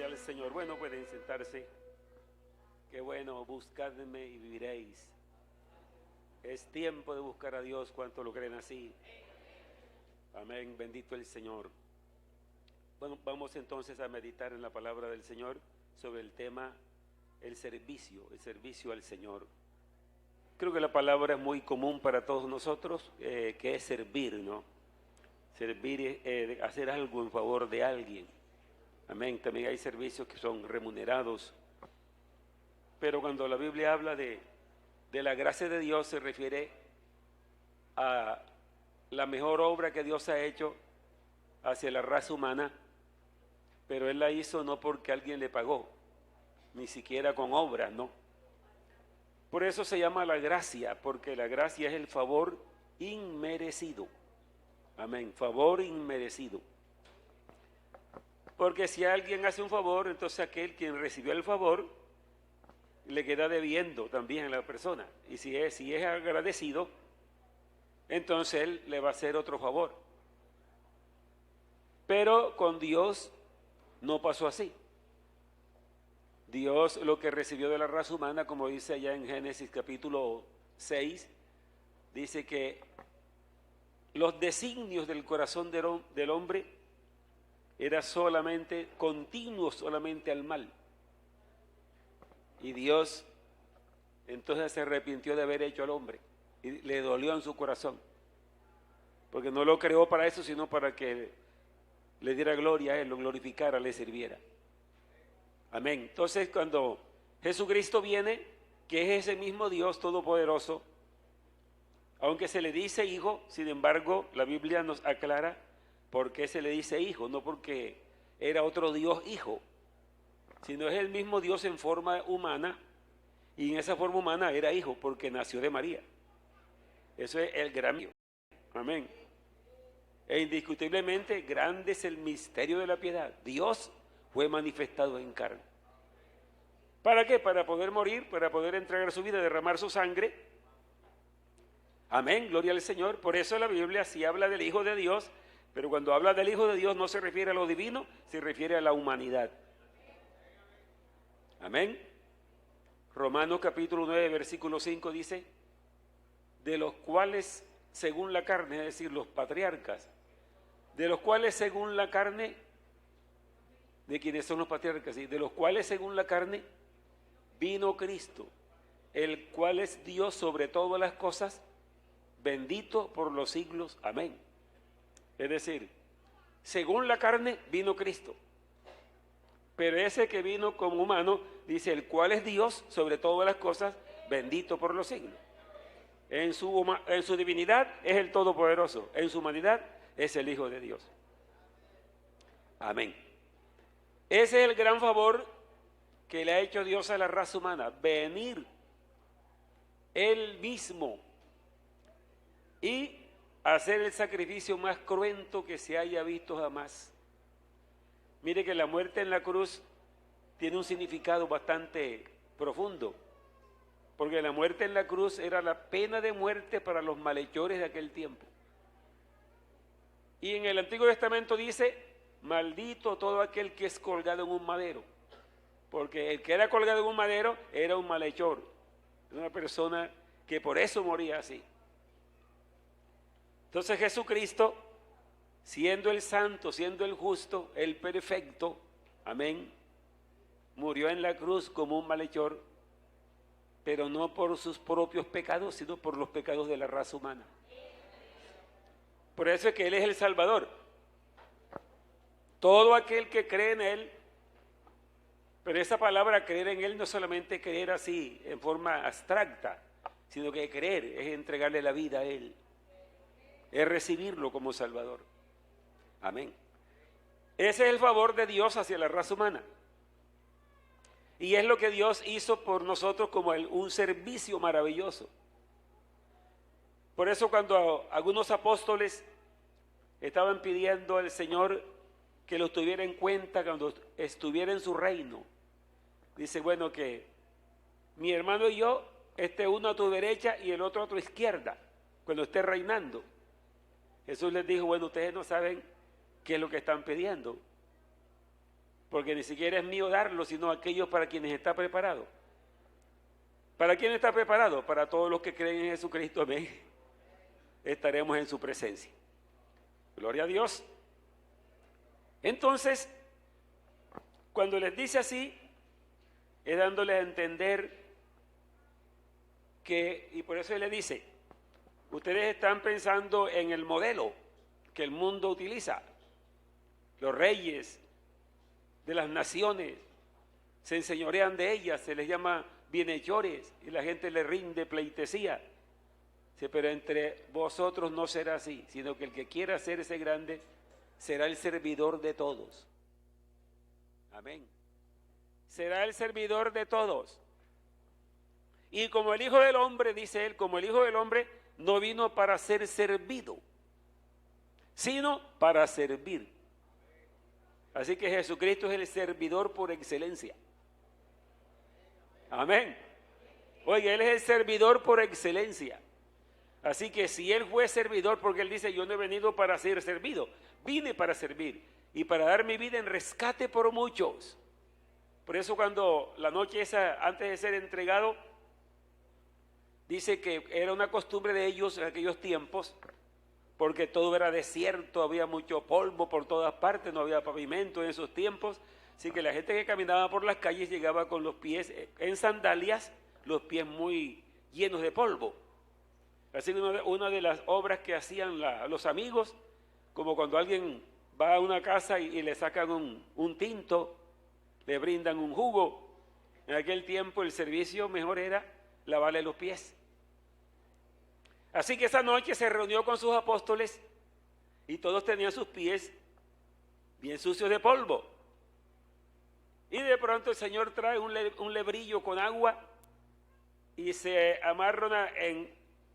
al Señor. Bueno, pueden sentarse. Qué bueno, buscadme y viviréis. Es tiempo de buscar a Dios. ¿Cuánto lo creen así? Amén, bendito el Señor. Bueno, vamos entonces a meditar en la palabra del Señor sobre el tema el servicio al Señor. Creo que la palabra es muy común para todos nosotros, que es servir, ¿no? Servir es hacer algo en favor de alguien. Amén. También hay servicios que son remunerados. Pero cuando la Biblia habla de la gracia de Dios, se refiere a la mejor obra que Dios ha hecho hacia la raza humana, pero Él la hizo no porque alguien le pagó, ni siquiera con obras, no. Por eso se llama la gracia, porque la gracia es el favor inmerecido. Amén, favor inmerecido. Porque si alguien hace un favor, entonces aquel quien recibió el favor le queda debiendo también a la persona. Y si es agradecido, entonces él le va a hacer otro favor. Pero con Dios no pasó así. Dios lo que recibió de la raza humana, como dice allá en Génesis capítulo 6, dice que los designios del corazón del hombre era solamente, continuos solamente al mal. Y Dios entonces se arrepintió de haber hecho al hombre y le dolió en su corazón, porque no lo creó para eso, sino para que le diera gloria a Él, lo glorificara, le sirviera. Amén. Entonces cuando Jesucristo viene, que es ese mismo Dios todopoderoso, aunque se le dice hijo, sin embargo la Biblia nos aclara por qué se le dice hijo, no porque era otro Dios hijo, sino es el mismo Dios en forma humana, y en esa forma humana era hijo porque nació de María. Eso es el gran Dios. Amén. E indiscutiblemente grande es el misterio de la piedad. Dios fue manifestado en carne. ¿Para qué? Para poder morir, para poder entregar su vida, derramar su sangre. Amén, gloria al Señor. Por eso la Biblia sí habla del Hijo de Dios, pero cuando habla del Hijo de Dios no se refiere a lo divino, se refiere a la humanidad. Amén. Romanos capítulo 9, versículo 5 dice, de los cuales según la carne, es decir, los patriarcas, de los cuales según la carne, de quienes son los patriarcas, ¿sí? De los cuales según la carne vino Cristo, el cual es Dios sobre todas las cosas, bendito por los siglos. Amén. Es decir, según la carne vino Cristo. Pero ese que vino como humano, dice, el cual es Dios sobre todas las cosas, bendito por los siglos. En su divinidad es el Todopoderoso, en su humanidad es el Hijo de Dios. Amén. Ese es el gran favor que le ha hecho Dios a la raza humana, venir Él mismo y hacer el sacrificio más cruento que se haya visto jamás. Mire que la muerte en la cruz tiene un significado bastante profundo, porque la muerte en la cruz era la pena de muerte para los malhechores de aquel tiempo. Y en el Antiguo Testamento dice, maldito todo aquel que es colgado en un madero, porque el que era colgado en un madero era un malhechor, una persona que por eso moría así. Entonces Jesucristo, siendo el santo, siendo el justo, el perfecto, amén, murió en la cruz como un malhechor, pero no por sus propios pecados, sino por los pecados de la raza humana. Por eso es que Él es el Salvador. Todo aquel que cree en Él, pero esa palabra creer en Él no solamente creer así, en forma abstracta, sino que creer es entregarle la vida a Él, es recibirlo como Salvador. Amén. Ese es el favor de Dios hacia la raza humana. Y es lo que Dios hizo por nosotros como un servicio maravilloso. Por eso cuando algunos apóstoles estaban pidiendo al Señor que los tuviera en cuenta cuando estuviera en su reino, dice, bueno, que mi hermano y yo, uno a tu derecha y el otro a tu izquierda, cuando esté reinando. Jesús les dijo, bueno, ustedes no saben qué es lo que están pidiendo. porque ni siquiera es mío darlo, sino aquellos para quienes está preparado. ¿Para quién está preparado? Para todos los que creen en Jesucristo, amén. Estaremos en su presencia. Gloria a Dios. Entonces, cuando les dice así, es dándoles a entender que, y por eso él le dice, ustedes están pensando en el modelo que el mundo utiliza. Los reyes de las naciones se enseñorean de ellas, se les llama bienhechores y la gente le rinde pleitesía. Sí, pero entre vosotros no será así, sino que el que quiera hacerse grande será el servidor de todos. Amén. Será el servidor de todos. Y como el Hijo del Hombre, dice él, como el Hijo del Hombre no vino para ser servido, sino para servir. Así que Jesucristo es el servidor por excelencia. Amén. Oye, Él es el servidor por excelencia. Así que si Él fue servidor, porque Él dice, yo no he venido para ser servido, vine para servir y para dar mi vida en rescate por muchos. Por eso cuando la noche esa, antes de ser entregado, dice que era una costumbre de ellos en aquellos tiempos, porque todo era desierto, había mucho polvo por todas partes, no había pavimento en esos tiempos, así que la gente que caminaba por las calles llegaba con los pies en sandalias, los pies muy llenos de polvo. Así que una de las obras que hacían los amigos, como cuando alguien va a una casa y le sacan un tinto, le brindan un jugo, en aquel tiempo el servicio mejor era lavarle los pies. Así que esa noche se reunió con sus apóstoles y todos tenían sus pies bien sucios de polvo. Y de pronto el Señor trae un lebrillo con agua y se amarra en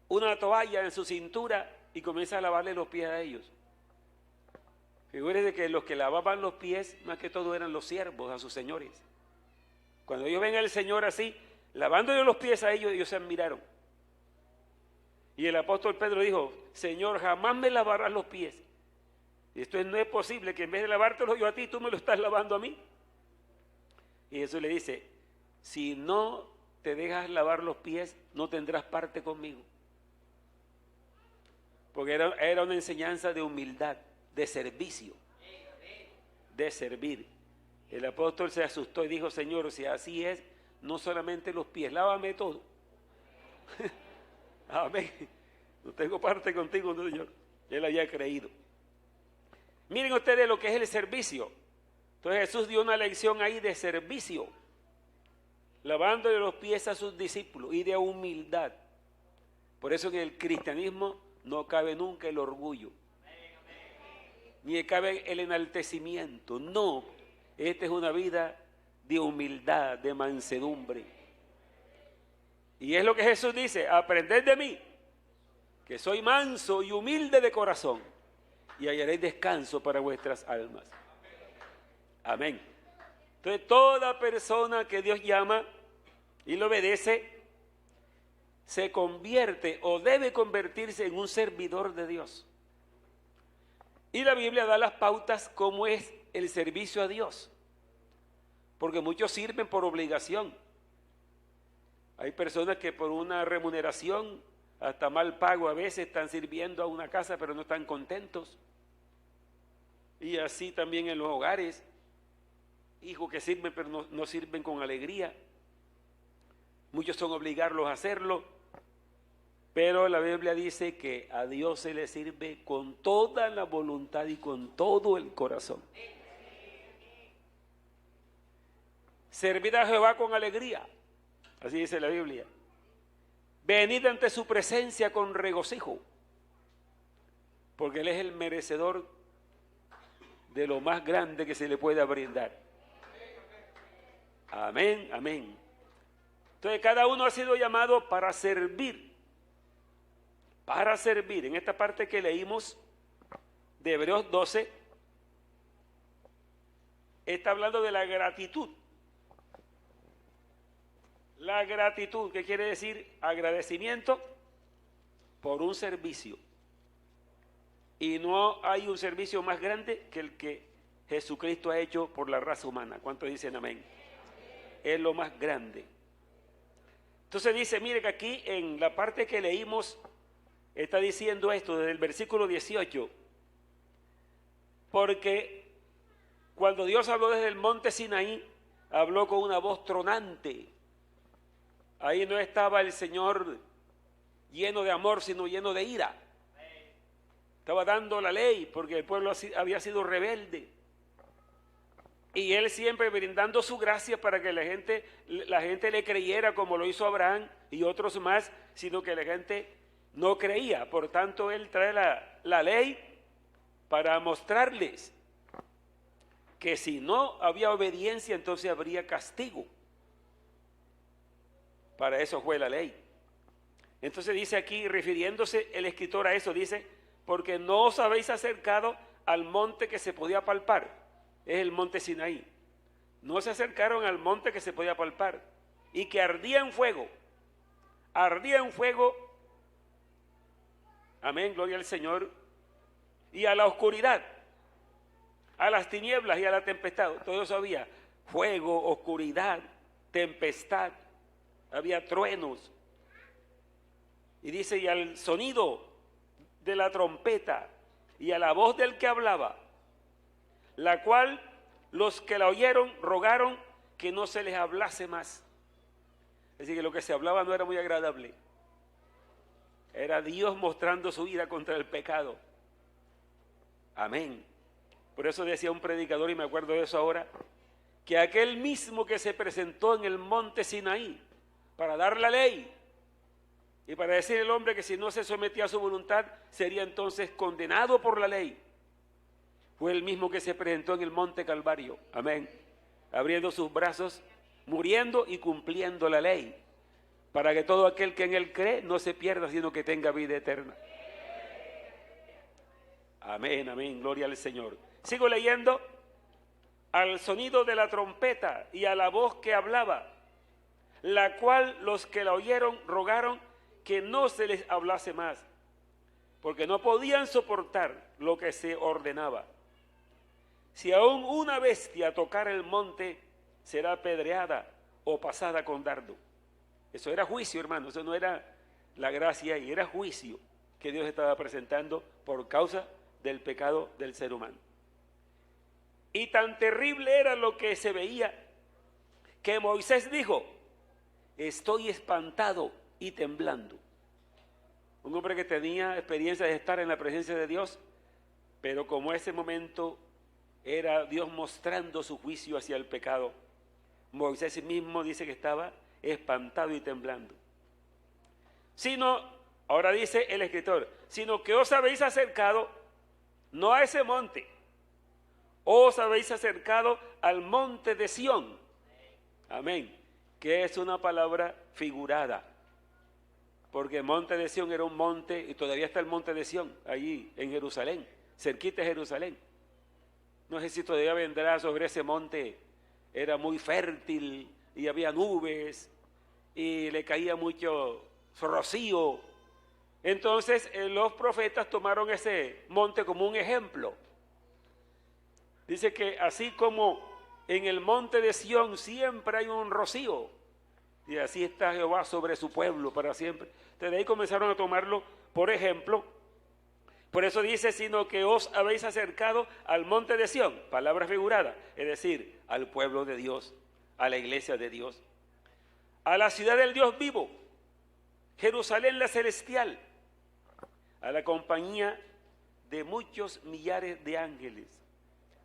una toalla en su cintura y comienza a lavarle los pies a ellos. Figúrense que los que lavaban los pies, más que todo eran los siervos a sus señores. Cuando ellos ven al Señor así, lavándole los pies a ellos, ellos se admiraron. Y el apóstol Pedro dijo, Señor, jamás me lavarás los pies. Y esto no es posible, que en vez de lavártelos yo a ti, tú me lo estás lavando a mí. Y Jesús le dice, si no te dejas lavar los pies, no tendrás parte conmigo. Porque era una enseñanza de humildad, de servicio, de servir. El apóstol se asustó y dijo, Señor, si así es, no solamente los pies, lávame todo. Amén. No tengo parte contigo, no, Señor. Él había creído. Miren ustedes lo que es el servicio. Entonces Jesús dio una lección ahí de servicio, lavándole los pies a sus discípulos y de humildad. Por eso en el cristianismo no cabe nunca el orgullo, ni cabe el enaltecimiento. No, esta es una vida de humildad, de mansedumbre. Y es lo que Jesús dice, aprended de mí, que soy manso y humilde de corazón, y hallaréis descanso para vuestras almas. Amén. Entonces toda persona que Dios llama y lo obedece, se convierte o debe convertirse en un servidor de Dios. Y la Biblia da las pautas cómo es el servicio a Dios, porque muchos sirven por obligación. Hay personas que por una remuneración, hasta mal pago a veces, están sirviendo a una casa pero no están contentos. Y así también en los hogares, hijos que sirven pero no sirven con alegría. Muchos son obligarlos a hacerlo, pero la Biblia dice que a Dios se le sirve con toda la voluntad y con todo el corazón. Servid a Jehová con alegría, así dice la Biblia. Venid ante su presencia con regocijo, porque Él es el merecedor de lo más grande que se le pueda brindar. Amén, amén. Entonces cada uno ha sido llamado para servir. Para servir. En esta parte que leímos de Hebreos 12, está hablando de la gratitud. La gratitud, ¿qué quiere decir? Agradecimiento por un servicio. Y no hay un servicio más grande que el que Jesucristo ha hecho por la raza humana. ¿Cuántos dicen amén? Es lo más grande. Entonces dice, mire que aquí en la parte que leímos está diciendo esto desde el versículo 18, porque cuando Dios habló desde el monte Sinaí, habló con una voz tronante. Ahí no estaba el Señor lleno de amor, sino lleno de ira. Estaba dando la ley porque el pueblo había sido rebelde. Y Él siempre brindando su gracia para que la gente le creyera, como lo hizo Abraham y otros más, sino que la gente no creía. Por tanto, Él trae la ley para mostrarles que si no había obediencia, entonces habría castigo. Para eso fue la ley. Entonces dice aquí, refiriéndose el escritor a eso, dice, porque no os habéis acercado al monte que se podía palpar, es el monte Sinaí. No se acercaron al monte que se podía palpar y que ardía en fuego, amén, gloria al Señor, y a la oscuridad, a las tinieblas y a la tempestad. Todo eso había fuego, oscuridad, tempestad, había truenos. Y dice, y al sonido de la trompeta y a la voz del que hablaba, la cual los que la oyeron rogaron que no se les hablase más. Es decir, que lo que se hablaba no era muy agradable. Era Dios mostrando su ira contra el pecado. Amén. Por eso decía un predicador, y me acuerdo de eso ahora, que aquel mismo que se presentó en el monte Sinaí para dar la ley y para decir al hombre que si no se sometía a su voluntad sería entonces condenado por la ley, fue el mismo que se presentó en el monte Calvario, amén, abriendo sus brazos, muriendo y cumpliendo la ley, para que todo aquel que en él cree no se pierda, sino que tenga vida eterna. Amén, amén, gloria al Señor. Sigo leyendo. Al sonido de la trompeta y a la voz que hablaba, la cual los que la oyeron rogaron que no se les hablase más, porque no podían soportar lo que se ordenaba. Si aún una bestia tocara el monte, será apedreada o pasada con dardo. Eso era juicio, hermano, eso no era la gracia, y era juicio que Dios estaba presentando por causa del pecado del ser humano. Y tan terrible era lo que se veía, que Moisés dijo, estoy espantado y temblando. Un hombre que tenía experiencia de estar en la presencia de Dios, pero como ese momento era Dios mostrando su juicio hacia el pecado, Moisés mismo dice que estaba espantado y temblando. Sino, ahora dice el escritor, sino que os habéis acercado no a ese monte, os habéis acercado al monte de Sión, amén, que es una palabra figurada, porque el monte de Sión era un monte, y todavía está el monte de Sión, allí en Jerusalén, cerquita de Jerusalén. No sé si todavía vendrá sobre ese monte, era muy fértil, y había nubes, y le caía mucho rocío. Entonces los profetas tomaron ese monte como un ejemplo. Dice que así como en el monte de Sión siempre hay un rocío, y así está Jehová sobre su pueblo para siempre. Entonces de ahí comenzaron a tomarlo por ejemplo. Por eso dice, sino que os habéis acercado al monte de Sión, palabra figurada, es decir, al pueblo de Dios, a la iglesia de Dios, a la ciudad del Dios vivo, Jerusalén la celestial, a la compañía de muchos millares de ángeles,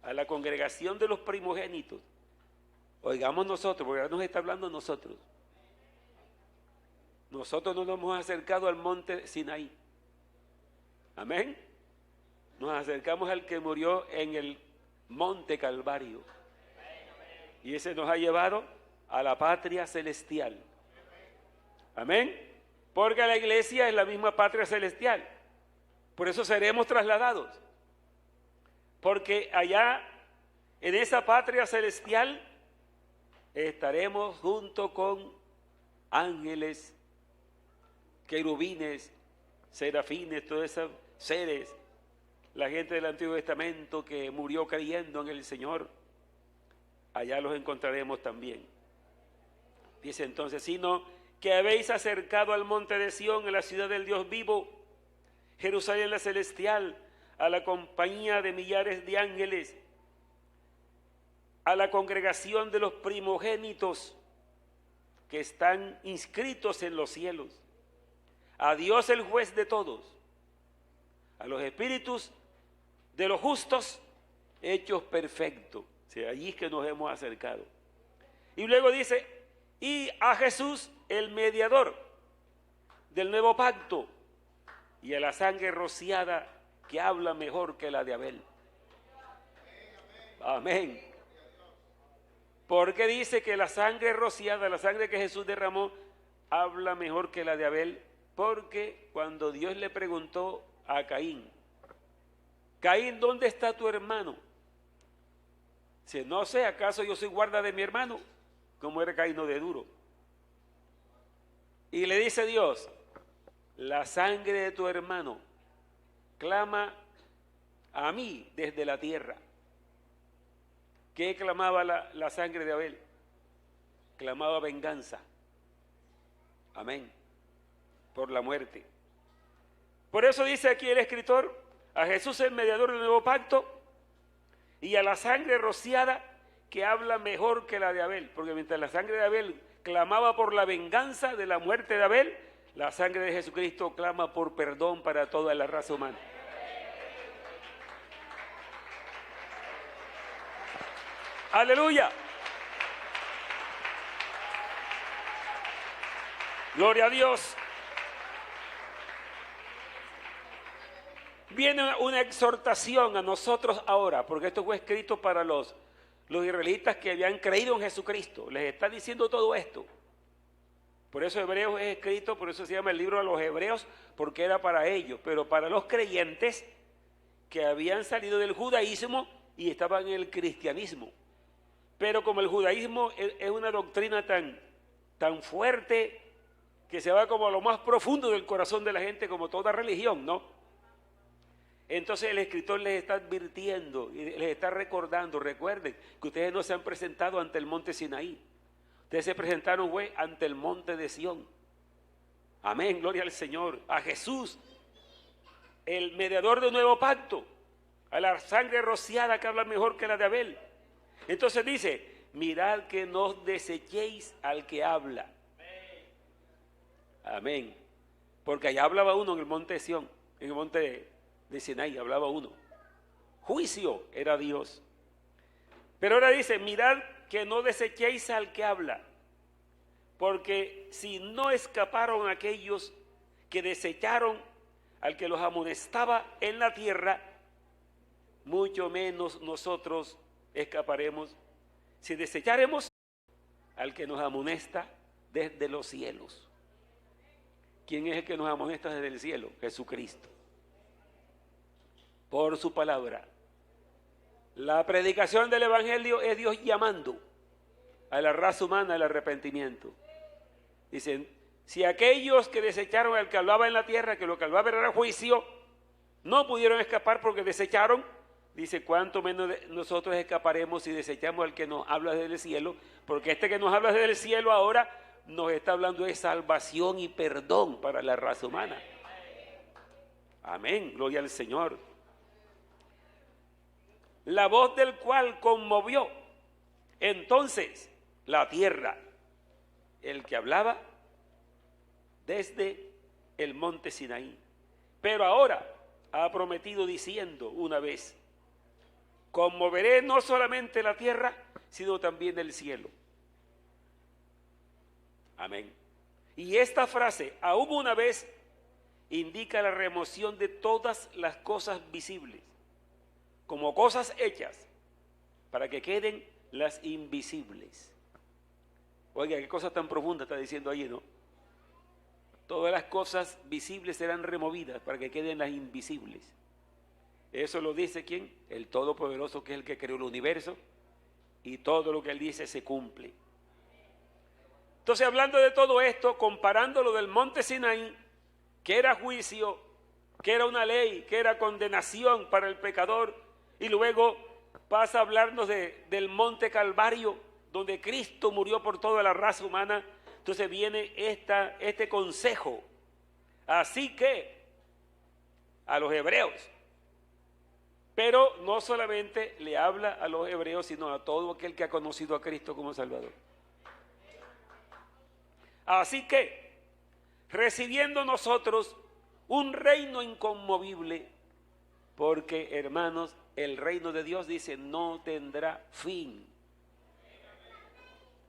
a la congregación de los primogénitos. Oigamos nosotros, porque ahora nos está hablando nosotros. Nosotros no nos hemos acercado al monte Sinaí. Amén. Nos acercamos al que murió en el monte Calvario. Y ese nos ha llevado a la patria celestial. Amén. Porque la iglesia es la misma patria celestial. Por eso seremos trasladados. Porque allá, en esa patria celestial, estaremos junto con ángeles, querubines, serafines, todos esos seres, la gente del Antiguo Testamento que murió creyendo en el Señor, allá los encontraremos también. Dice entonces, sino que habéis acercado al monte de Sión, a la ciudad del Dios vivo, Jerusalén la celestial, a la compañía de millares de ángeles, a la congregación de los primogénitos que están inscritos en los cielos, a Dios el juez de todos, a los espíritus de los justos hechos perfectos. O sea, allí es que nos hemos acercado. Y luego dice, y a Jesús el mediador del nuevo pacto, y a la sangre rociada que habla mejor que la de Abel. Amén. Porque dice que la sangre rociada, la sangre que Jesús derramó, habla mejor que la de Abel. Porque cuando Dios le preguntó a Caín, Caín, ¿dónde está tu hermano? Dice, no sé, ¿acaso yo soy guarda de mi hermano? Como era Caín de duro. Y le dice Dios, la sangre de tu hermano clama a mí desde la tierra. ¿Qué clamaba la sangre de Abel? Clamaba venganza. Amén. Por la muerte. Por eso dice aquí el escritor, a Jesús el mediador del nuevo pacto y a la sangre rociada que habla mejor que la de Abel. Porque mientras la sangre de Abel clamaba por la venganza de la muerte de Abel, la sangre de Jesucristo clama por perdón para toda la raza humana. Aleluya. Gloria a Dios. Viene una exhortación a nosotros ahora, porque esto fue escrito para los israelitas que habían creído en Jesucristo. Les está diciendo todo esto. Por eso Hebreos es escrito, por eso se llama el libro de los Hebreos, porque era para ellos. Pero para los creyentes que habían salido del judaísmo y estaban en el cristianismo. Pero como el judaísmo es una doctrina tan fuerte que se va como a lo más profundo del corazón de la gente, como toda religión, ¿no? Entonces el escritor les está advirtiendo y les está recordando, recuerden que ustedes no se han presentado ante el monte Sinaí. Ustedes se presentaron, güey, ante el monte de Sión. Amén, gloria al Señor. A Jesús, el mediador de un nuevo pacto, a la sangre rociada que habla mejor que la de Abel. Entonces dice, mirad que no os desechéis al que habla. Amén. Porque allá hablaba uno en el monte de Sión, en el monte de Sinaí, hablaba uno. Juicio era Dios. Pero ahora dice, mirad que no desechéis al que habla. Porque si no escaparon aquellos que desecharon al que los amonestaba en la tierra, mucho menos nosotros escaparemos si desecharemos al que nos amonesta desde los cielos. ¿Quién es el que nos amonesta desde el cielo? Jesucristo. Por su palabra. La predicación del evangelio es Dios llamando a la raza humana al arrepentimiento. Dicen, si aquellos que desecharon al que hablaba en la tierra, que lo que hablaba era juicio, no pudieron escapar porque desecharon, dice, cuánto menos nosotros escaparemos si desechamos al que nos habla desde el cielo, porque este que nos habla desde el cielo ahora nos está hablando de salvación y perdón para la raza humana. Amén, gloria al Señor. La voz del cual conmovió entonces la tierra, el que hablaba desde el monte Sinaí. Pero ahora ha prometido diciendo una vez, conmoveré no solamente la tierra, sino también el cielo. Amén. Y esta frase, aún una vez, indica la remoción de todas las cosas visibles, como cosas hechas, para que queden las invisibles. Oiga, qué cosa tan profunda está diciendo allí, ¿no? Todas las cosas visibles serán removidas para que queden las invisibles. Eso lo dice ¿quién? El Todopoderoso, que es el que creó el universo, y todo lo que Él dice se cumple. Entonces, hablando de todo esto, comparando lo del monte Sinaí, que era juicio, que era una ley, que era condenación para el pecador, y luego pasa a hablarnos del monte Calvario, donde Cristo murió por toda la raza humana. Entonces viene este consejo. Así que a los hebreos, pero no solamente le habla a los hebreos, sino a todo aquel que ha conocido a Cristo como Salvador. Así que, recibiendo nosotros un reino inconmovible, porque, hermanos, el reino de Dios, dice, no tendrá fin.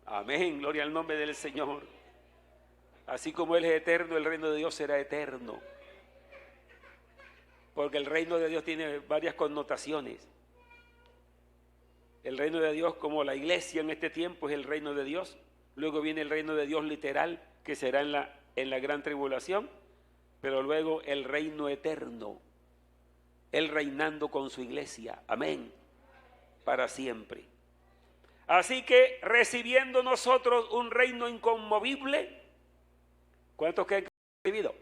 Amén, gloria al nombre del Señor. Así como Él es eterno, el reino de Dios será eterno. Porque el reino de Dios tiene varias connotaciones. El reino de Dios, como la iglesia en este tiempo, es el reino de Dios. Luego viene el reino de Dios literal, que será en la gran tribulación. Pero luego el reino eterno, Él reinando con su iglesia. Amén. Para siempre. Así que recibiendo nosotros un reino inconmovible, ¿cuántos que han recibido?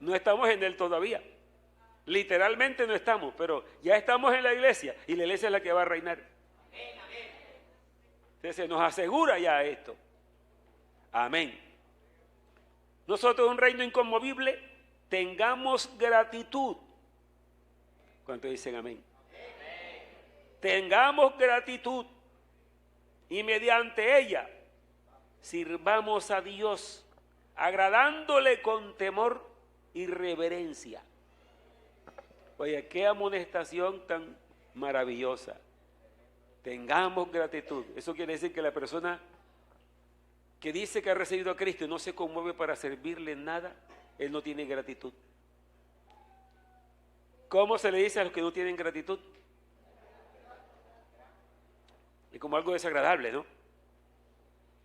No estamos en él todavía. Literalmente no estamos, pero ya estamos en la iglesia y la iglesia es la que va a reinar. Entonces se nos asegura ya esto. Amén. Nosotros un reino inconmovible, tengamos gratitud. ¿Cuántos dicen amén? Tengamos gratitud y mediante ella sirvamos a Dios, agradándole con temor y reverencia. Oye, qué amonestación tan maravillosa. Tengamos gratitud. Eso quiere decir que la persona que dice que ha recibido a Cristo y no se conmueve para servirle en nada, él no tiene gratitud. ¿Cómo se le dice a los que no tienen gratitud? Es como algo desagradable, ¿no?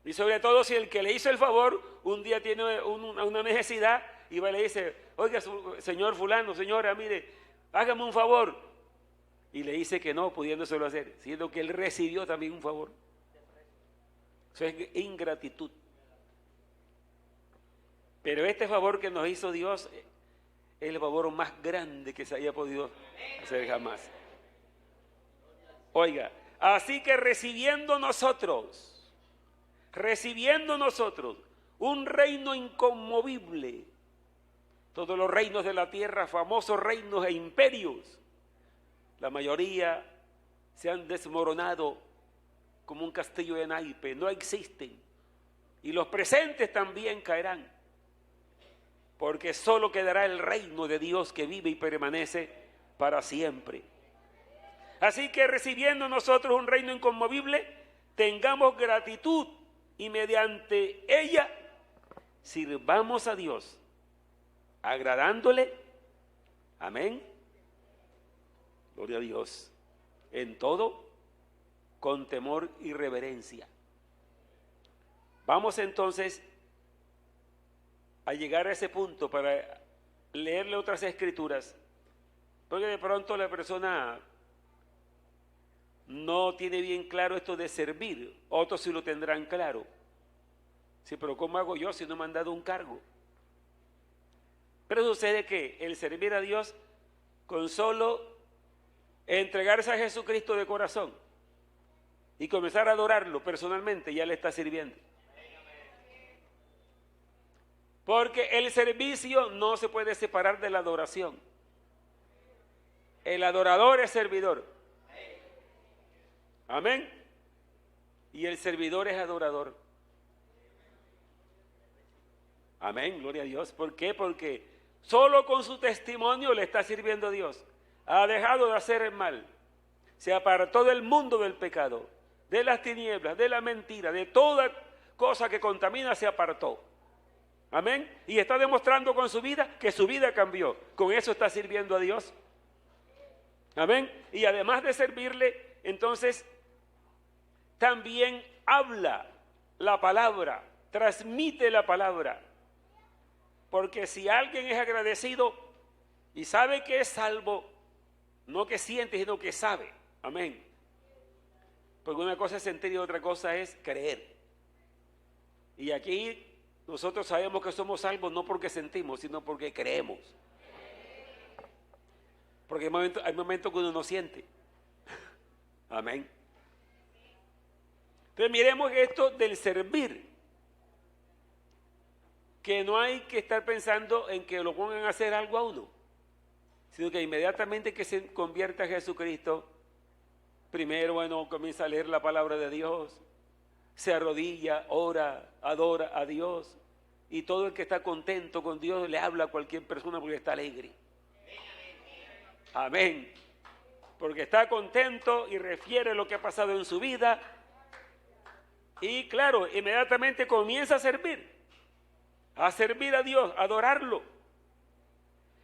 Y sobre todo si el que le hizo el favor un día tiene una necesidad y va y le dice, oiga, señor fulano, señora, mire, hágame un favor. Y le dice que no, pudiéndoselo hacer, siendo que él recibió también un favor. Eso es ingratitud. Pero este favor que nos hizo Dios es el favor más grande que se haya podido hacer jamás. Oiga, así que recibiendo nosotros un reino inconmovible, todos los reinos de la tierra, famosos reinos e imperios, la mayoría se han desmoronado como un castillo de naipes, no existen. Y los presentes también caerán, porque solo quedará el reino de Dios que vive y permanece para siempre. Así que recibiendo nosotros un reino inconmovible, tengamos gratitud y mediante ella sirvamos a Dios, agradándole, amén, gloria a Dios, en todo con temor y reverencia. Vamos entonces a llegar a ese punto para leerle otras escrituras, porque de pronto la persona no tiene bien claro esto de servir, otros sí lo tendrán claro. Sí, pero ¿cómo hago yo si no me han dado un cargo? Pero sucede que el servir a Dios con solo entregarse a Jesucristo de corazón y comenzar a adorarlo personalmente, ya le está sirviendo. Porque el servicio no se puede separar de la adoración. El adorador es servidor. Amén. Y el servidor es adorador. Amén, gloria a Dios. ¿Por qué? Porque solo con su testimonio le está sirviendo a Dios. Ha dejado de hacer el mal. Se apartó del mundo del pecado, de las tinieblas, de la mentira, de toda cosa que contamina, se apartó. Amén. Y está demostrando con su vida que su vida cambió. Con eso está sirviendo a Dios. Amén. Y además de servirle, entonces también habla la palabra, transmite la palabra. Porque si alguien es agradecido y sabe que es salvo, no que siente, sino que sabe. Amén. Porque una cosa es sentir y otra cosa es creer. Y aquí Nosotros sabemos que somos salvos no porque sentimos, sino porque creemos. Porque hay momentos que uno no siente. Amén. Entonces miremos esto del servir. Que no hay que estar pensando en que lo pongan a hacer algo a uno, sino que inmediatamente que se convierta a Jesucristo, primero, bueno, comienza a leer la palabra de Dios, se arrodilla, ora, adora a Dios, y todo el que está contento con Dios le habla a cualquier persona porque está alegre. Amén. Porque está contento y refiere lo que ha pasado en su vida, y claro, inmediatamente comienza a servir a Dios, a adorarlo.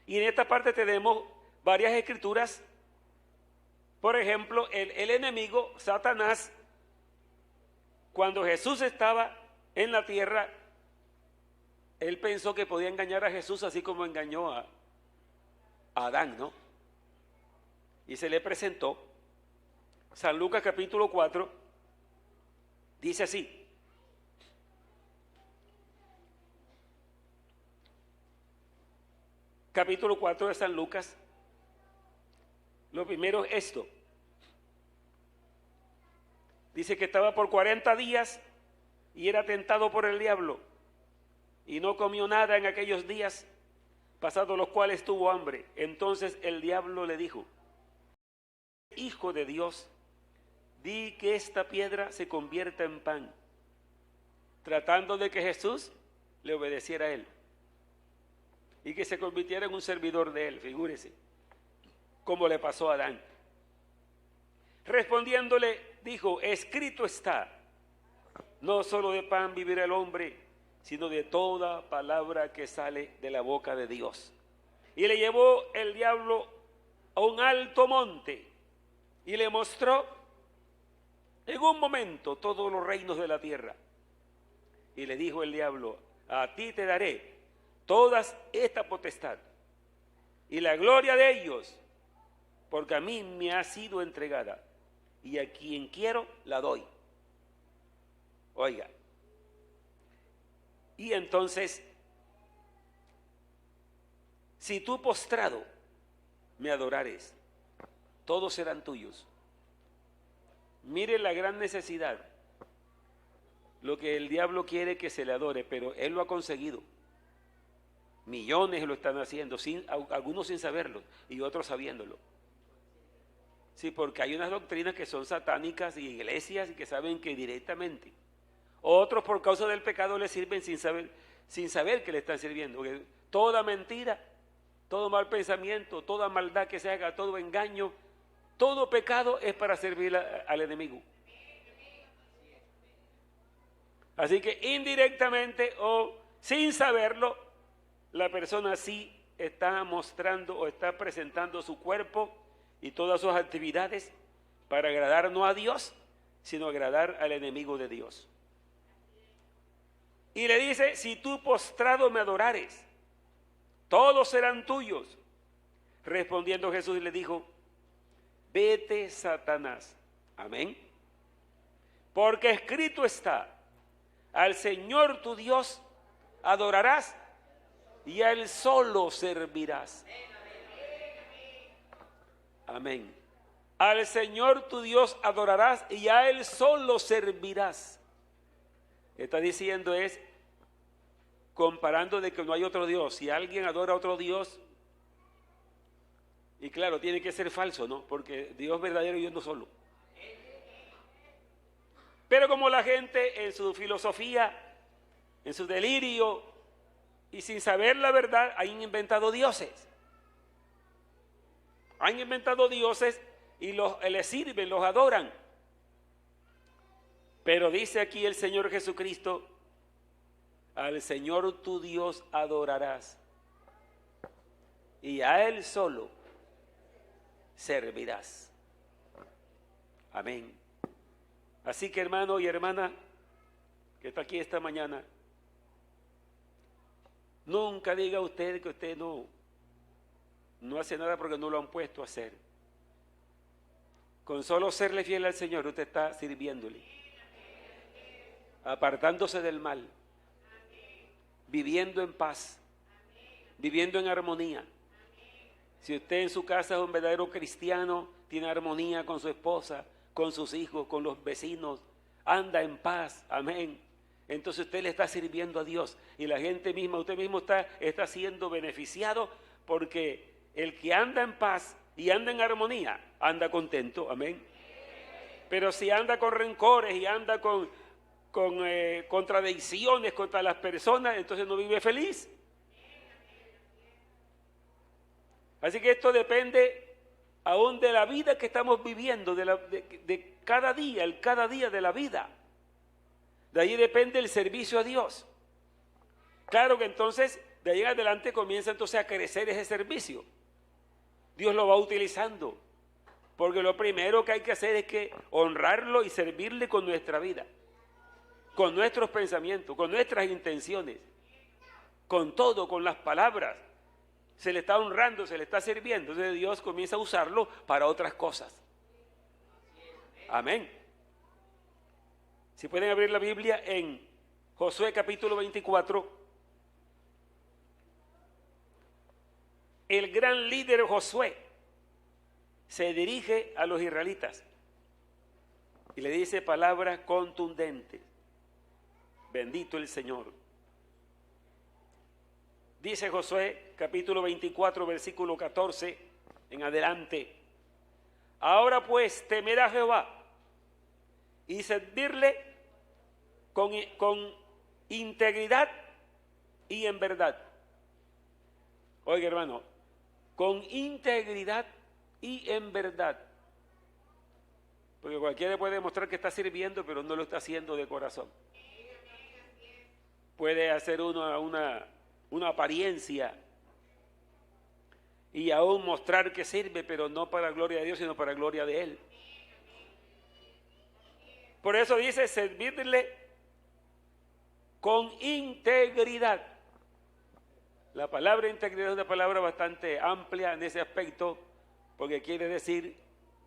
Y en esta parte tenemos varias escrituras. Por ejemplo, el enemigo, Satanás, cuando Jesús estaba en la tierra, él pensó que podía engañar a Jesús así como engañó a Adán, ¿no? Y se le presentó. San Lucas capítulo 4 dice así. Capítulo 4 de San Lucas. Lo primero es esto. Dice que estaba por 40 días y era tentado por el diablo. Y no comió nada en aquellos días, pasados los cuales tuvo hambre. Entonces el diablo le dijo: Hijo de Dios, di que esta piedra se convierta en pan. Tratando de que Jesús le obedeciera a él. Y que se convirtiera en un servidor de él, figúrese, como le pasó a Adán. Respondiéndole, dijo: escrito está, no solo de pan vivirá el hombre, sino de toda palabra que sale de la boca de Dios. Y le llevó el diablo a un alto monte y le mostró en un momento todos los reinos de la tierra. Y le dijo el diablo: a ti te daré todas esta potestad y la gloria de ellos, porque a mí me ha sido entregada y a quien quiero la doy. Oiga, y entonces, si tú postrado me adorares, todos serán tuyos. Mire la gran necesidad, lo que el diablo quiere que se le adore, pero él lo ha conseguido. Millones lo están haciendo, algunos sin saberlo y otros sabiéndolo. Sí, porque hay unas doctrinas que son satánicas y iglesias y que saben que directamente. Otros por causa del pecado le sirven sin saber que le están sirviendo. Porque toda mentira, todo mal pensamiento, toda maldad que se haga, todo engaño, todo pecado es para servir al enemigo. Así que indirectamente o sin saberlo, la persona sí está mostrando o está presentando su cuerpo y todas sus actividades para agradar no a Dios, sino agradar al enemigo de Dios. Y le dice: si tú postrado me adorares, todos serán tuyos. Respondiendo Jesús le dijo: vete, Satanás. Amén. Porque escrito está: al Señor tu Dios adorarás y a Él solo servirás. Amén. Al Señor tu Dios adorarás y a Él solo servirás. Está diciendo es, comparando de que no hay otro Dios. Si alguien adora a otro Dios, y claro, tiene que ser falso, ¿no? Porque Dios verdadero y uno solo. Pero como la gente en su filosofía, en su delirio, y sin saber la verdad, han inventado dioses. Han inventado dioses y les sirven, los adoran. Pero dice aquí el Señor Jesucristo: al Señor tu Dios adorarás y a Él solo servirás. Amén. Así que, hermano y hermana que está aquí esta mañana, nunca diga usted que usted no hace nada porque no lo han puesto a hacer. Con solo serle fiel al Señor, usted está sirviéndole, apartándose del mal. viviendo en paz, viviendo en armonía. Si usted en su casa es un verdadero cristiano, tiene armonía con su esposa, con sus hijos, con los vecinos, anda en paz, amén. Entonces usted le está sirviendo a Dios y la gente misma, usted mismo está siendo beneficiado, porque el que anda en paz y anda en armonía, anda contento, amén. Pero si anda con rencores y anda con contradicciones contra las personas, entonces no vive feliz. Así que esto depende aún de la vida que estamos viviendo, de cada día, el cada día de la vida. De ahí depende el servicio a Dios. Claro que entonces, de ahí en adelante comienza entonces a crecer ese servicio. Dios lo va utilizando, porque lo primero que hay que hacer es que honrarlo y servirle con nuestra vida, con nuestros pensamientos, con nuestras intenciones, con todo, con las palabras. Se le está honrando, se le está sirviendo. Entonces Dios comienza a usarlo para otras cosas. Amén. Si pueden abrir la Biblia en Josué capítulo 24. El gran líder Josué se dirige a los israelitas y le dice palabras contundentes. Bendito el Señor. Dice Josué capítulo 24 versículo 14 en adelante: ahora pues temed a Jehová y servirle con integridad y en verdad. Oiga, hermano, con integridad y en verdad. Porque cualquiera puede demostrar que está sirviendo, pero no lo está haciendo de corazón. Puede hacer uno una apariencia y aún mostrar que sirve, pero no para gloria de Dios, sino para gloria de Él. Por eso dice servirle con integridad. La palabra integridad es una palabra bastante amplia en ese aspecto, porque quiere decir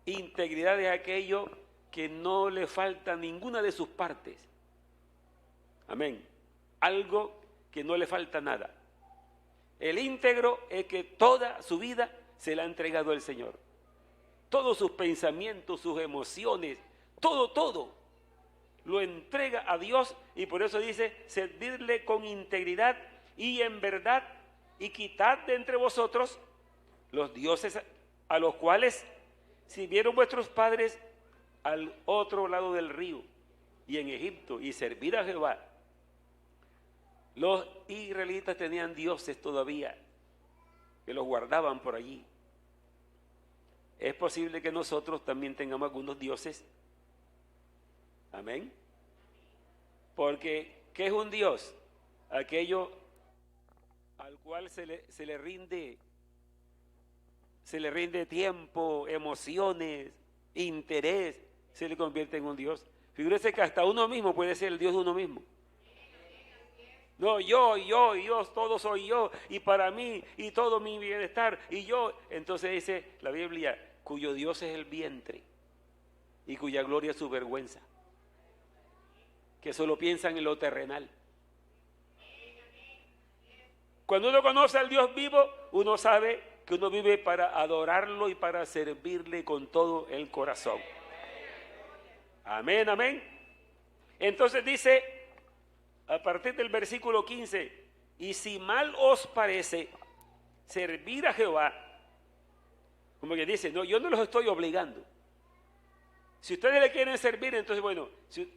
integridad es aquello que no le falta ninguna de sus partes. Amén. Algo que no le falta nada. El íntegro es que toda su vida se la ha entregado al Señor. Todos sus pensamientos, sus emociones, todo lo entrega a Dios, y por eso dice servirle con integridad y en verdad, y quitad de entre vosotros los dioses a los cuales sirvieron vuestros padres al otro lado del río y en Egipto, y servir a Jehová. Los israelitas tenían dioses todavía que los guardaban por allí. Es posible que nosotros también tengamos algunos dioses. Amén. Porque ¿qué es un dios? Aquello al cual se le rinde tiempo, emociones, interés, se le convierte en un dios. Figúrese que hasta uno mismo puede ser el dios de uno mismo. No, yo, todo soy yo, y para mí, y todo mi bienestar, y yo. Entonces dice la Biblia, cuyo Dios es el vientre, y cuya gloria es su vergüenza, que solo piensan en lo terrenal. Cuando uno conoce al Dios vivo, uno sabe que uno vive para adorarlo y para servirle con todo el corazón. Amén, amén. Entonces dice, a partir del versículo 15, y si mal os parece servir a Jehová, como que dice, no, yo no los estoy obligando. Si ustedes le quieren servir, entonces bueno,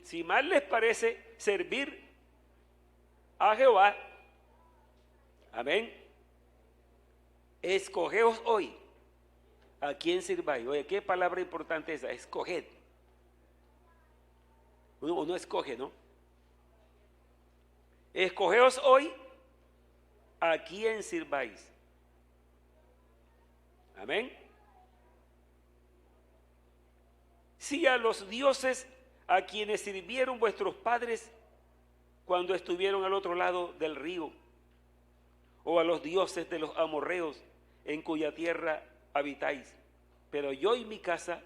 si mal les parece servir a Jehová, amén, escogeos hoy a quién sirváis. Oye, qué palabra importante esa, escoged. Uno escoge, ¿no? Escogeos hoy a quién sirváis. Amén. Si a los dioses a quienes sirvieron vuestros padres cuando estuvieron al otro lado del río, o a los dioses de los amorreos en cuya tierra habitáis, pero yo y mi casa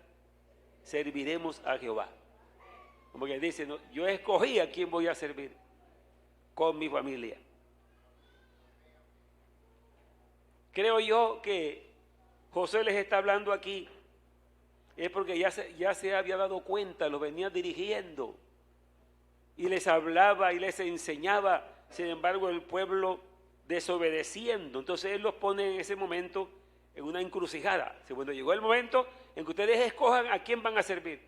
serviremos a Jehová. Como que dice, no, yo escogí a quién voy a servir con mi familia. Creo yo que Josué les está hablando aquí, es porque ya se había dado cuenta, lo venía dirigiendo y les hablaba y les enseñaba, sin embargo el pueblo desobedeciendo. Entonces él los pone en ese momento en una encrucijada. Bueno, llegó el momento en que ustedes escojan a quién van a servir.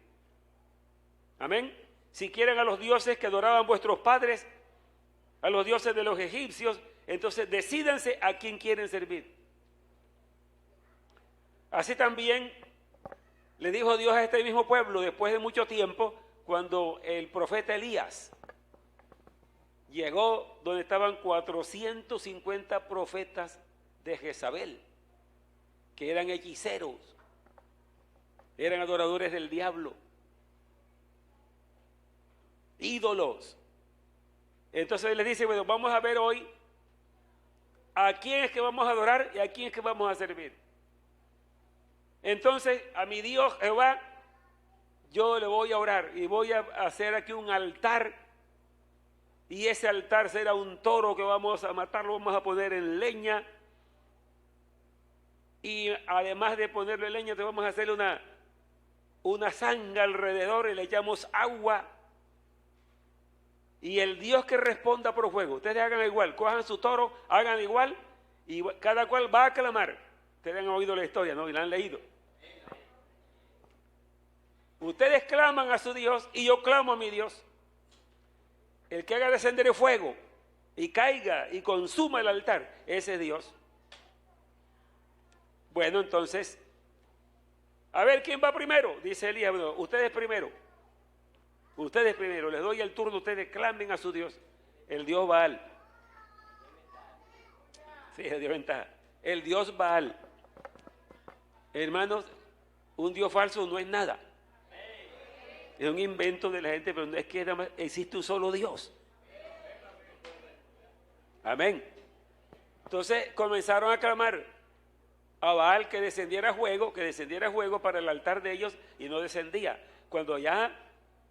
Amén. Si quieren a los dioses que adoraban vuestros padres, a los dioses de los egipcios, entonces decídanse a quién quieren servir. Así también le dijo Dios a este mismo pueblo después de mucho tiempo, cuando el profeta Elías llegó donde estaban 450 profetas de Jezabel, que eran hechiceros, eran adoradores del diablo, ídolos. Entonces les dice, bueno, vamos a ver hoy a quién es que vamos a adorar y a quién es que vamos a servir. Entonces a mi Dios Jehová yo le voy a orar y voy a hacer aquí un altar, y ese altar será un toro que vamos a matar, lo vamos a poner en leña, y además de ponerle leña te vamos a hacer una zanja alrededor y le echamos agua, y el Dios que responda por fuego, ustedes hagan igual, cojan su toro, hagan igual, y cada cual va a clamar. Ustedes han oído la historia, ¿no? Y la han leído. Ustedes claman a su Dios y yo clamo a mi Dios. El que haga descender el fuego y caiga y consuma el altar, ese es Dios. Bueno, entonces, a ver quién va primero, dice Elías. Bueno, ustedes primero, les doy el turno, ustedes clamen a su Dios, el Dios Baal. Sí, el Dios ventaja. El Dios Baal. Hermanos, un Dios falso no es nada. Es un invento de la gente, pero no es que nada más existe un solo Dios. Amén. Entonces comenzaron a clamar a Baal que descendiera fuego para el altar de ellos, y no descendía. Cuando ya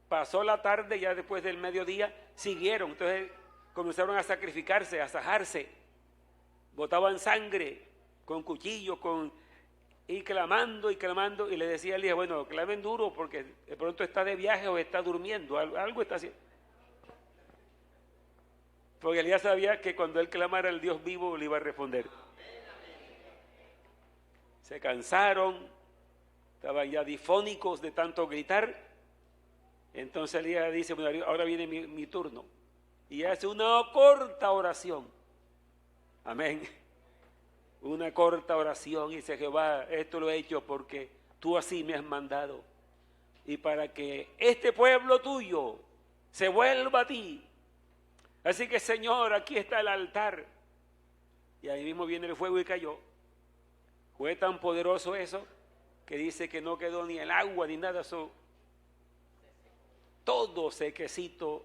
pasó la tarde, ya después del mediodía, siguieron. Entonces comenzaron a sacrificarse, a sajarse, botaban sangre con cuchillos, y clamando, y le decía a Elías, bueno, clamen duro porque de pronto está de viaje o está durmiendo, algo está haciendo. Porque Elías sabía que cuando él clamara al Dios vivo le iba a responder. Se cansaron, estaban ya difónicos de tanto gritar. Entonces Elías dice, bueno, ahora viene mi turno. Y hace una corta oración. Amén. Una corta oración, y dice, Jehová, esto lo he hecho porque tú así me has mandado, y para que este pueblo tuyo se vuelva a ti. Así que, Señor, aquí está el altar. Y ahí mismo viene el fuego y cayó. Fue tan poderoso eso que dice que no quedó ni el agua ni nada, eso todo sequecito.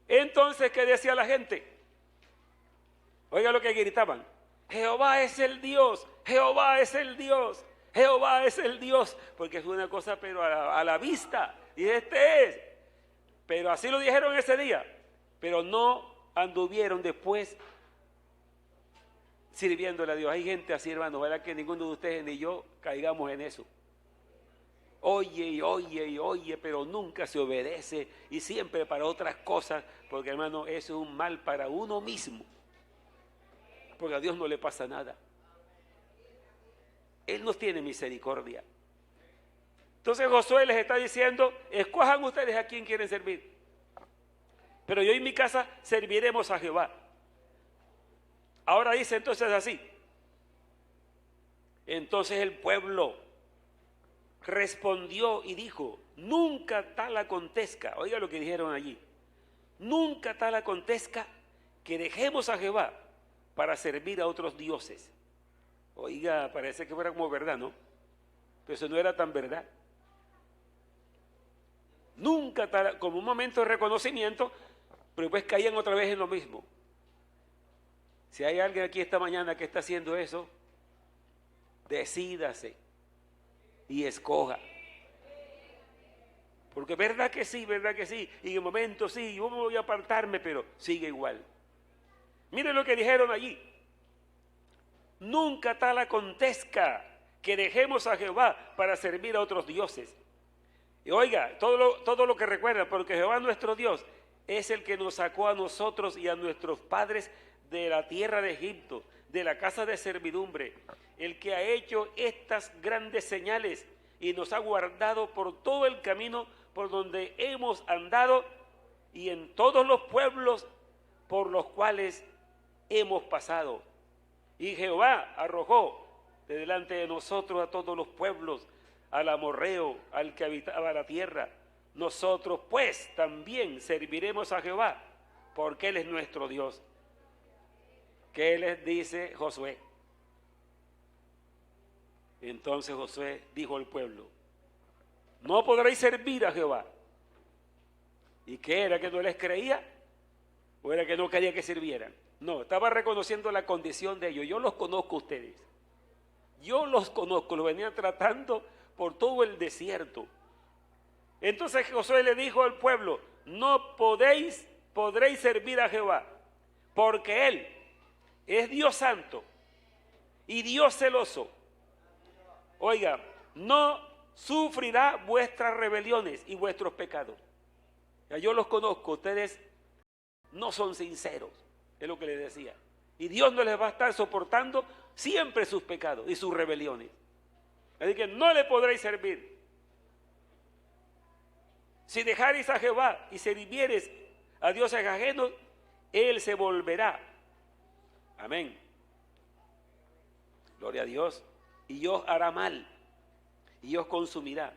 Entonces, ¿qué decía la gente? Oiga lo que gritaban: Jehová es el Dios, Jehová es el Dios, Jehová es el Dios, porque es una cosa pero a la vista, y este es. Pero así lo dijeron ese día, pero no anduvieron después sirviéndole a Dios. Hay gente así, hermano, ¿verdad? Que ninguno de ustedes ni yo caigamos en eso. Oye y oye y oye, pero nunca se obedece, y siempre para otras cosas, porque, hermano, eso es un mal para uno mismo. Porque a Dios no le pasa nada. Él nos tiene misericordia. Entonces Josué les está diciendo: escojan ustedes a quién quieren servir, pero yo y mi casa serviremos a Jehová. Ahora dice entonces así: entonces el pueblo respondió y dijo: nunca tal acontezca. Oiga lo que dijeron allí: nunca tal acontezca que dejemos a Jehová para servir a otros dioses. Oiga, parece que fuera como verdad, ¿no? Pero eso no era tan verdad. Nunca tal, como un momento de reconocimiento, pero después caían otra vez en lo mismo. Si hay alguien aquí esta mañana que está haciendo eso, decídase y escoja. Porque verdad que sí, y en el momento sí, yo me voy a apartarme, pero sigue igual. Miren lo que dijeron allí. nunca tal acontezca que dejemos a Jehová para servir a otros dioses. Y oiga, todo lo que recuerda, porque Jehová nuestro Dios es el que nos sacó a nosotros y a nuestros padres de la tierra de Egipto, de la casa de servidumbre, el que ha hecho estas grandes señales y nos ha guardado por todo el camino por donde hemos andado y en todos los pueblos por los cuales hemos pasado. Y Jehová arrojó de delante de nosotros a todos los pueblos, al amorreo, al que habitaba la tierra. Nosotros pues también serviremos a Jehová, porque Él es nuestro Dios. ¿Qué les dice Josué? Entonces Josué dijo al pueblo: no podréis servir a Jehová. ¿Y qué era, que no les creía? ¿O era que no quería que sirvieran? No, estaba reconociendo la condición de ellos. Yo los conozco a ustedes. Yo los conozco, los venía tratando por todo el desierto. Entonces Josué le dijo al pueblo: no podréis servir a Jehová, porque Él es Dios santo y Dios celoso. Oiga, no sufrirá vuestras rebeliones y vuestros pecados. Ya yo los conozco, ustedes no son sinceros, es lo que les decía. Y Dios no les va a estar soportando siempre sus pecados y sus rebeliones. Así que no le podréis servir. Si dejareis a Jehová y sirviereis a dioses ajenos, Él se volverá. Amén. Gloria a Dios. Y os hará mal, y os consumirá,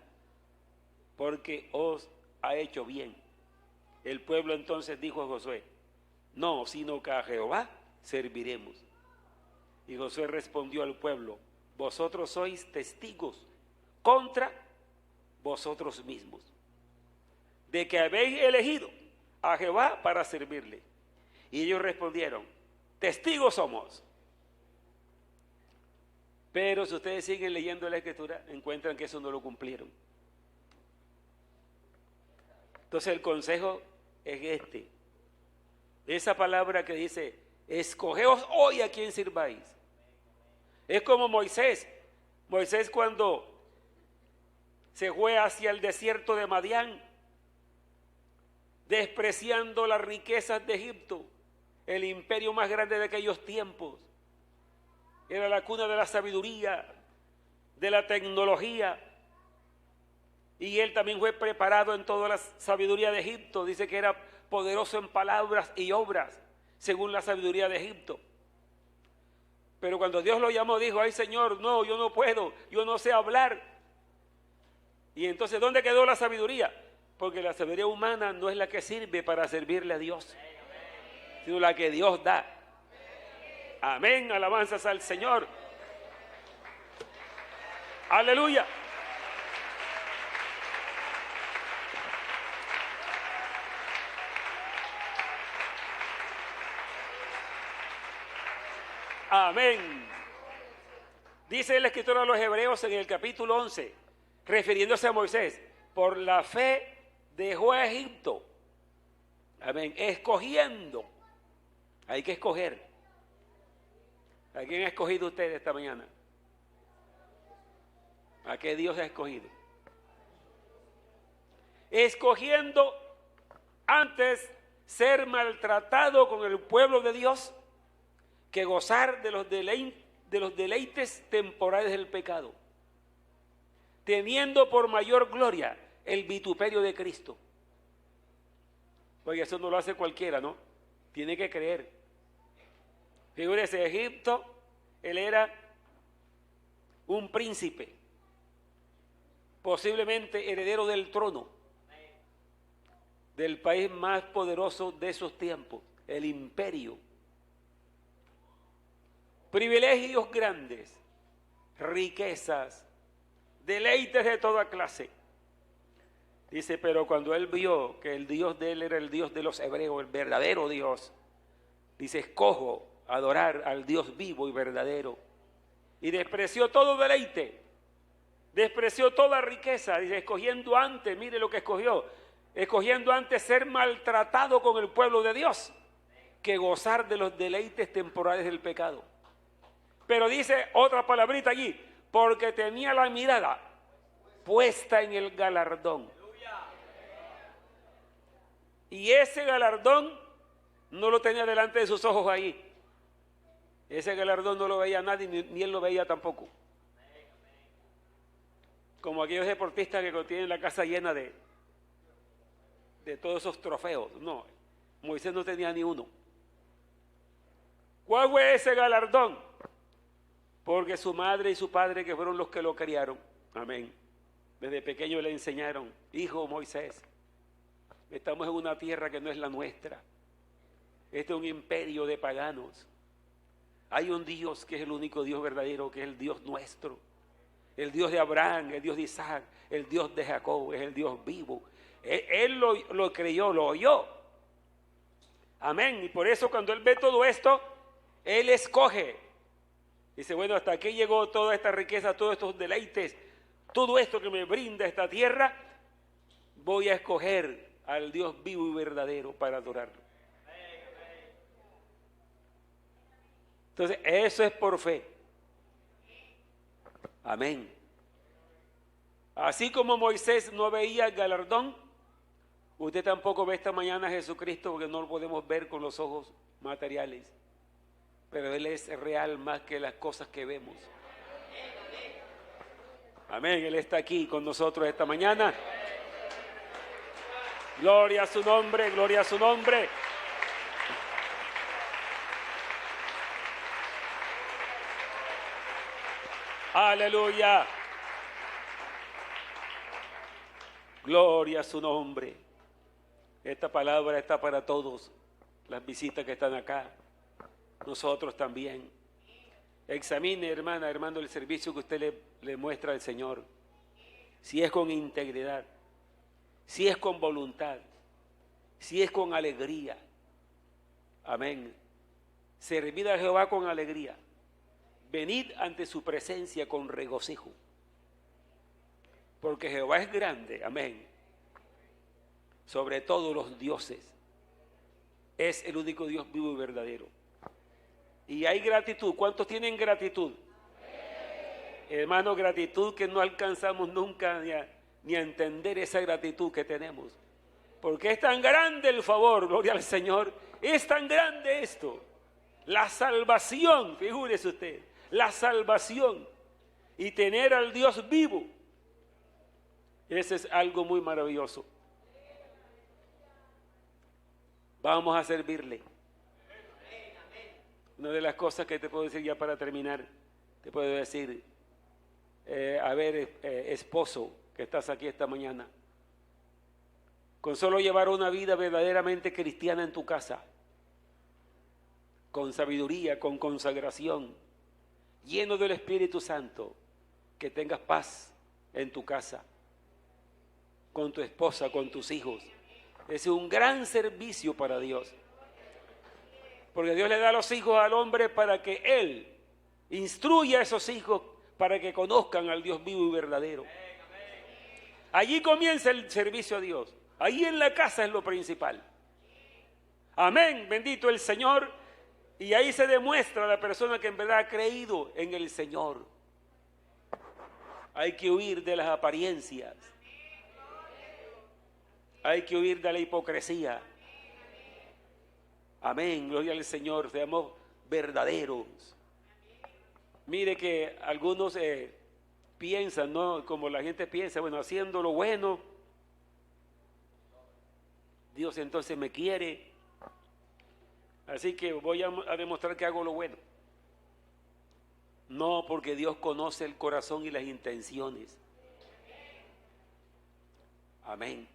porque os ha hecho bien. El pueblo entonces dijo a Josué: no, sino que a Jehová serviremos. Y Josué respondió al pueblo: vosotros sois testigos contra vosotros mismos, de que habéis elegido a Jehová para servirle. Y ellos respondieron: testigos somos. Pero si ustedes siguen leyendo la Escritura, encuentran que eso no lo cumplieron. Entonces el consejo es este. Esa palabra que dice: escogeos hoy a quien sirváis. Es como Moisés. Moisés, cuando se fue hacia el desierto de Madián, despreciando las riquezas de Egipto, el imperio más grande de aquellos tiempos. Era la cuna de la sabiduría, de la tecnología. Y él también fue preparado en toda la sabiduría de Egipto. Dice que era poderoso en palabras y obras, según la sabiduría de Egipto. Pero cuando Dios lo llamó, dijo: ay Señor, no, yo no puedo, yo no sé hablar. Y entonces, ¿dónde quedó la sabiduría? Porque la sabiduría humana no es la que sirve para servirle a Dios, sino la que Dios da. Amén, alabanzas al Señor. Aleluya. Amén. Dice el escritor a los Hebreos en el capítulo 11, refiriéndose a Moisés: por la fe dejó a Egipto. Amén. Escogiendo. Hay que escoger. ¿A quién ha escogido usted esta mañana? ¿A qué Dios ha escogido? Escogiendo antes ser maltratado con el pueblo de Dios que gozar de los deleites temporales del pecado, teniendo por mayor gloria el vituperio de Cristo. Oye, eso no lo hace cualquiera, ¿no? Tiene que creer. Figúrese, Egipto, él era un príncipe, posiblemente heredero del trono del país más poderoso de esos tiempos, el imperio. Privilegios grandes, riquezas, deleites de toda clase. Dice, pero cuando él vio que el Dios de él era el Dios de los hebreos, el verdadero Dios, dice: escojo adorar al Dios vivo y verdadero. Y despreció todo deleite, despreció toda riqueza. Dice, escogiendo antes, mire lo que escogió, escogiendo antes ser maltratado con el pueblo de Dios que gozar de los deleites temporales del pecado. Pero dice otra palabrita allí, porque tenía la mirada puesta en el galardón. Y ese galardón no lo tenía delante de sus ojos ahí. Ese galardón no lo veía nadie, ni él lo veía tampoco. Como aquellos deportistas que tienen la casa llena de todos esos trofeos. No, Moisés no tenía ni uno. ¿Cuál fue ese galardón? Porque su madre y su padre, que fueron los que lo criaron, amén, desde pequeño le enseñaron: hijo Moisés, estamos en una tierra que no es la nuestra. Este es un imperio de paganos. Hay un Dios que es el único Dios verdadero, que es el Dios nuestro. El Dios de Abraham, el Dios de Isaac, el Dios de Jacob, es el Dios vivo. Él lo creyó, lo oyó. Amén. Y por eso cuando él ve todo esto, él escoge. Dice, bueno, hasta aquí llegó toda esta riqueza, todos estos deleites, todo esto que me brinda esta tierra, voy a escoger al Dios vivo y verdadero para adorarlo. Entonces, eso es por fe. Amén. Así como Moisés no veía el galardón, usted tampoco ve esta mañana a Jesucristo, porque no lo podemos ver con los ojos materiales. Pero Él es real más que las cosas que vemos. Amén. Él está aquí con nosotros esta mañana. Gloria a su nombre, gloria a su nombre. Aleluya. Gloria a su nombre. Esta palabra está para todos. Las visitas que están acá. Nosotros también. Examine, hermana, hermano, el servicio que usted le muestra al Señor. Si es con integridad, si es con voluntad, si es con alegría. Amén. Servid a Jehová con alegría. Venid ante su presencia con regocijo. Porque Jehová es grande, amén. Sobre todos los dioses. Es el único Dios vivo y verdadero. Y hay gratitud. ¿Cuántos tienen gratitud? Hermano, gratitud que no alcanzamos nunca ni a entender esa gratitud que tenemos. Porque es tan grande el favor, gloria al Señor. Es tan grande esto. La salvación, figúrese usted. La salvación y tener al Dios vivo. Ese es algo muy maravilloso. Vamos a servirle. Una de las cosas que te puedo decir ya para terminar, te puedo decir, esposo que estás aquí esta mañana, con solo llevar una vida verdaderamente cristiana en tu casa, con sabiduría, con consagración, lleno del Espíritu Santo, que tengas paz en tu casa, con tu esposa, con tus hijos. Es un gran servicio para Dios. Porque Dios le da a los hijos al hombre para que Él instruya a esos hijos para que conozcan al Dios vivo y verdadero. Allí comienza el servicio a Dios. Ahí en la casa es lo principal. Amén, bendito el Señor. Y ahí se demuestra la persona que en verdad ha creído en el Señor. Hay que huir de las apariencias. Hay que huir de la hipocresía. Amén, gloria al Señor, seamos verdaderos. Mire que algunos piensan, ¿no? Como la gente piensa, bueno, haciendo lo bueno, Dios entonces me quiere, así que voy a demostrar que hago lo bueno. No, porque Dios conoce el corazón y las intenciones. Amén.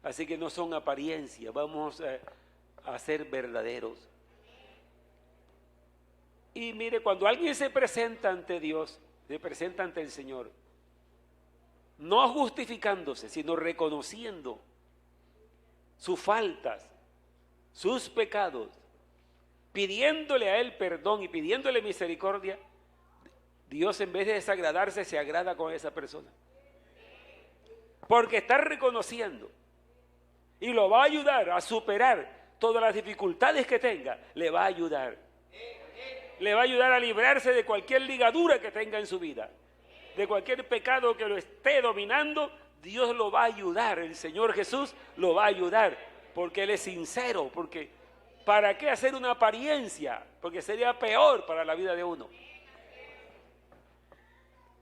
Así que no son apariencias, vamos a ser verdaderos. Y mire, cuando alguien se presenta ante Dios, se presenta ante el Señor, no justificándose, sino reconociendo sus faltas, sus pecados, pidiéndole a Él perdón y pidiéndole misericordia, Dios, en vez de desagradarse, se agrada con esa persona. Porque está reconociendo y lo va a ayudar a superar todas las dificultades que tenga, le va a ayudar. le va a ayudar a librarse de cualquier ligadura que tenga en su vida, de cualquier pecado que lo esté dominando. Dios lo va a ayudar, el Señor Jesús lo va a ayudar, porque Él es sincero, porque ¿para qué hacer una apariencia? Porque sería peor para la vida de uno.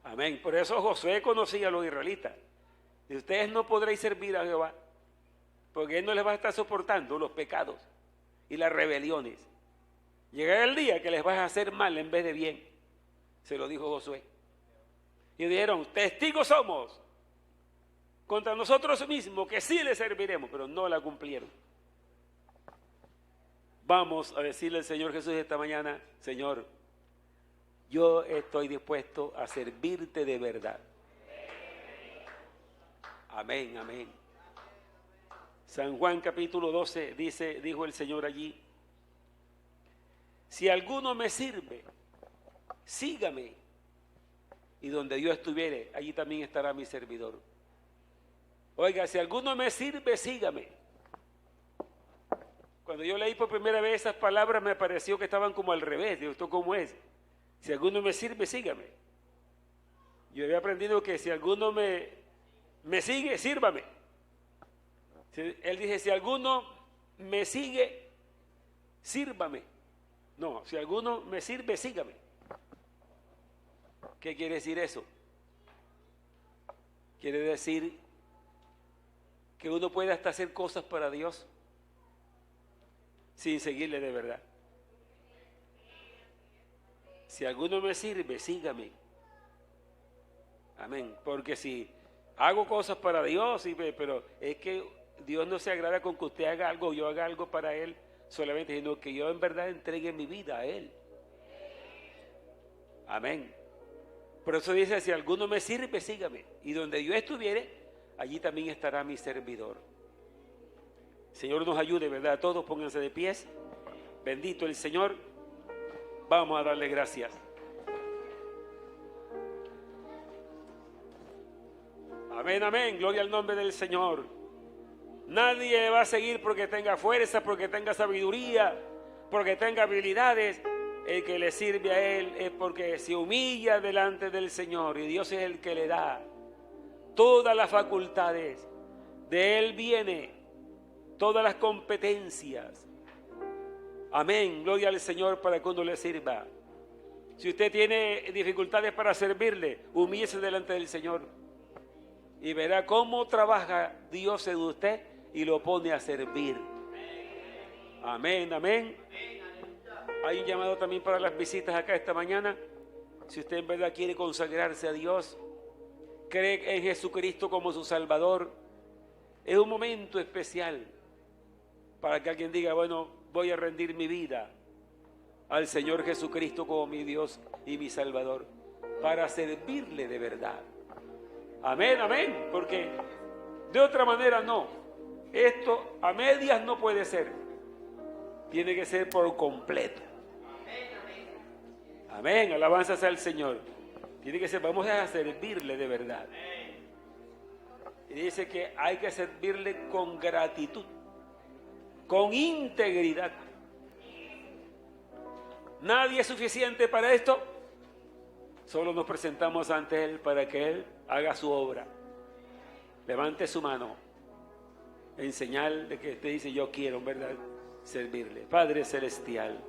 Amén. Por eso Josué conocía a los israelitas. Y ustedes no podréis servir a Jehová, porque Él no les va a estar soportando los pecados y las rebeliones. Llegará el día que les vas a hacer mal en vez de bien, se lo dijo Josué. Y dijeron, testigos somos contra nosotros mismos que sí le serviremos, pero no la cumplieron. Vamos a decirle al Señor Jesús esta mañana, Señor, yo estoy dispuesto a servirte de verdad. Amén, amén. San Juan capítulo 12 dijo el Señor allí, si alguno me sirve, sígame, y donde yo estuviere, allí también estará mi servidor. Oiga, si alguno me sirve, sígame. Cuando yo leí por primera vez esas palabras me pareció que estaban como al revés. Digo, ¿esto cómo es? Si alguno me sirve, sígame. Yo había aprendido que si alguno me sigue, sírvame. Él dice, si alguno me sigue, sírvame. No, si alguno me sirve, sígame. ¿Qué quiere decir eso? Quiere decir que uno puede hasta hacer cosas para Dios sin seguirle de verdad. Si alguno me sirve, sígame. Amén. Porque si hago cosas para Dios, pero es que Dios no se agrada con que usted haga algo, yo haga algo para Él solamente, sino que yo en verdad entregue mi vida a Él. Amén. Por eso dice, si alguno me sirve, sígame. Y donde yo estuviere, allí también estará mi servidor. Señor nos ayude, ¿verdad? Todos pónganse de pies. Bendito el Señor. Vamos a darle gracias. Amén, amén. Gloria al nombre del Señor. Nadie va a seguir porque tenga fuerza, porque tenga sabiduría, porque tenga habilidades. El que le sirve a Él es porque se humilla delante del Señor y Dios es el que le da todas las facultades. De Él viene todas las competencias. Amén, gloria al Señor para que uno le sirva. Si usted tiene dificultades para servirle, humíllese delante del Señor y verá cómo trabaja Dios en usted y lo pone a servir. Amén, amén. Hay un llamado también para las visitas acá esta mañana. Si usted en verdad quiere consagrarse a Dios, cree en Jesucristo como su Salvador, es un momento especial para que alguien diga, bueno, voy a rendir mi vida al Señor Jesucristo como mi Dios y mi Salvador, para servirle de verdad. Amén, amén, porque de otra manera no. Esto a medias no puede ser. Tiene que ser por completo. Amén, alabanzas al Señor. Tiene que ser, vamos a servirle de verdad. Y dice que hay que servirle con gratitud, con integridad. Nadie es suficiente para esto. Solo nos presentamos ante Él para que Él haga su obra. Levante su mano en señal de que usted dice, yo quiero en verdad servirle. Padre Celestial,